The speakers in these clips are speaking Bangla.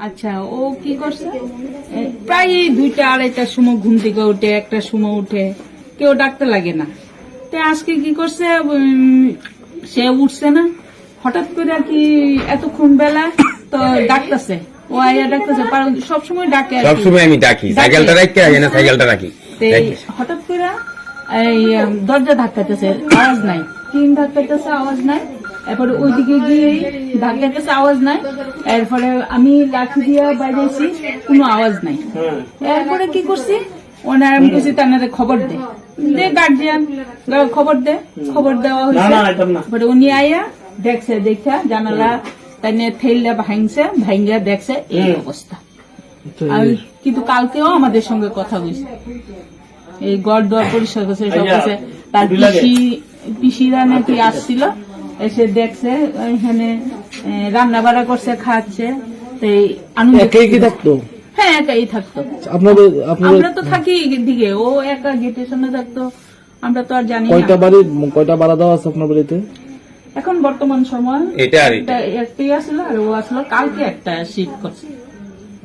আচ্ছা, ও কি করছে প্রায় 2টা 2:30টার সময় ঘুম থেকে উঠে, একটার সময় উঠে, কেউ ডাকতে লাগে না। তো আজকে কি করছে, সে উঠছে না, হঠাৎ করে কি এতক্ষণ বেলা তো ডাকতেছে, ও আইয়া ডাকতেছে, সবসময় ডাকে, সবসময় আমি ডাকি, সাইকেলটা রাখতে আগে না, সাইকেলটা রাখি। হঠাৎ করে এই দরজা ধাক্কাতেছে, আওয়াজ নাই, টিন ধাক্কাতেছে, আওয়াজ নাই। এরপরে ওইদিকে গিয়ে ধাক্কাতেছে, আওয়াজ নাই। এরপরে আমি লাঠি দিয়ে বাইরেছি, কোনো আওয়াজ নাই। এরপরে কি করছি, ওনার আমি কিছু তার খবর দে গার্জিয়ান, খবর দে, খবর দেওয়া হয়েছে। উনি আইয়া দেখছে, দেখা জানালা তাই থেইলা ভাঙছে, ভাঙ্গা দেখছে এই অবস্থা। কিন্তু কালকেও আমাদের সঙ্গে কথা বলছে, এই গড় দোয়ার পরিষ্কার করছে, সব করছে। তার পিসিরা নাকি আসছিল, এসে দেখছে এখানে রান্না বাড়া করছে, খাচ্ছে। থাকতো, হ্যাঁ একাই থাকতো। আমরা তো থাকি দিকে, ও একা গেটের সামনে থাকতো, আমরা তো আর জানি না। কয়টা বাড়া দেওয়া আছে আপনার বাড়িতে এখন বর্তমান সময়? একটাই আসলো, আর ও আসলো কালকে একটা শিফট করছে।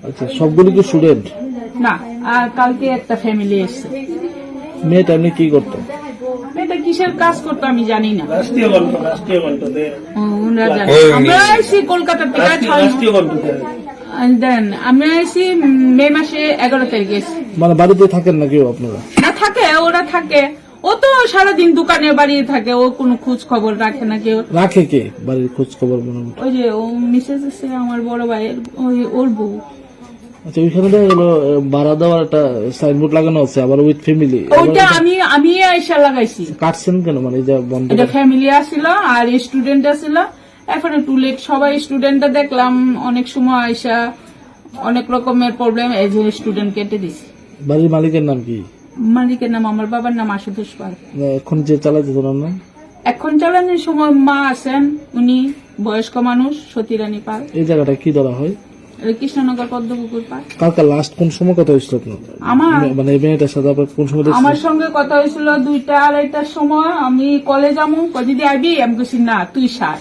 আচ্ছা, সবগুলো কি স্টুডেন্ট? না, আর কালকে একটা ফ্যামিলি এসছে। মেয়েটা এমনি কি করতো? মেয়েটা কিসের কাজ করতো আমি জানি না। আমরা আসছি কলকাতা থেকে, আমরা আসছি মে মাসে 11 তারিখে। মানে বাড়িতে থাকেন না কেউ আপনারা? না, থাকে, ওরা থাকে। ও তো সারাদিন দোকানে বাড়িয়ে থাকে, ও কোনো খোঁজ খবর রাখে না। কেউ রাখে? কে বাড়ির খোঁজ খবর? ওই যে ও মিসেস আছে, আমার বড় ভাইয়ের ওর বউ। আচ্ছা, ওইখানে ভাড়া দেওয়ার একটা সাইনবোর্ড লাগানো আছে, আবার উইথ ফ্যামিলি। ওইটা আমি আইসা লাগাইছি। কাটছেন কেন? মানে বন্ধ, এটা ফ্যামিলি আসছিল আর স্টুডেন্ট আসছিল। এখন একটু লেট, সবাই স্টুডেন্টটা দেখলাম অনেক সময় আইসা অনেক রকমের প্রবলেম, এই যে স্টুডেন্ট কেটে দিছি। বাড়ির মালিকের নাম কি? মালিকের নাম আমার বাবার নাম আশুতোষ পাল। এখন যে চালাচ্ছে ওনার নাম? এখন চালানোর সময় মা আছেন, উনি বয়স্ক মানুষ, সতীরানী পাল। এই জায়গাটা কি ধরা হয়? কৃষ্ণনগর পদ্মপুকুর পাল। কালকে লাস্ট কোন সময় কথা হয়েছিল আপনার? মানে মেয়েটার সাথে কোন সময়? আমার সঙ্গে কথা হয়েছিল 2টা 2:30টার সময়। আমি কলেজ যাবো, দিদি আইবি? আমি বলছি না, তুই সার।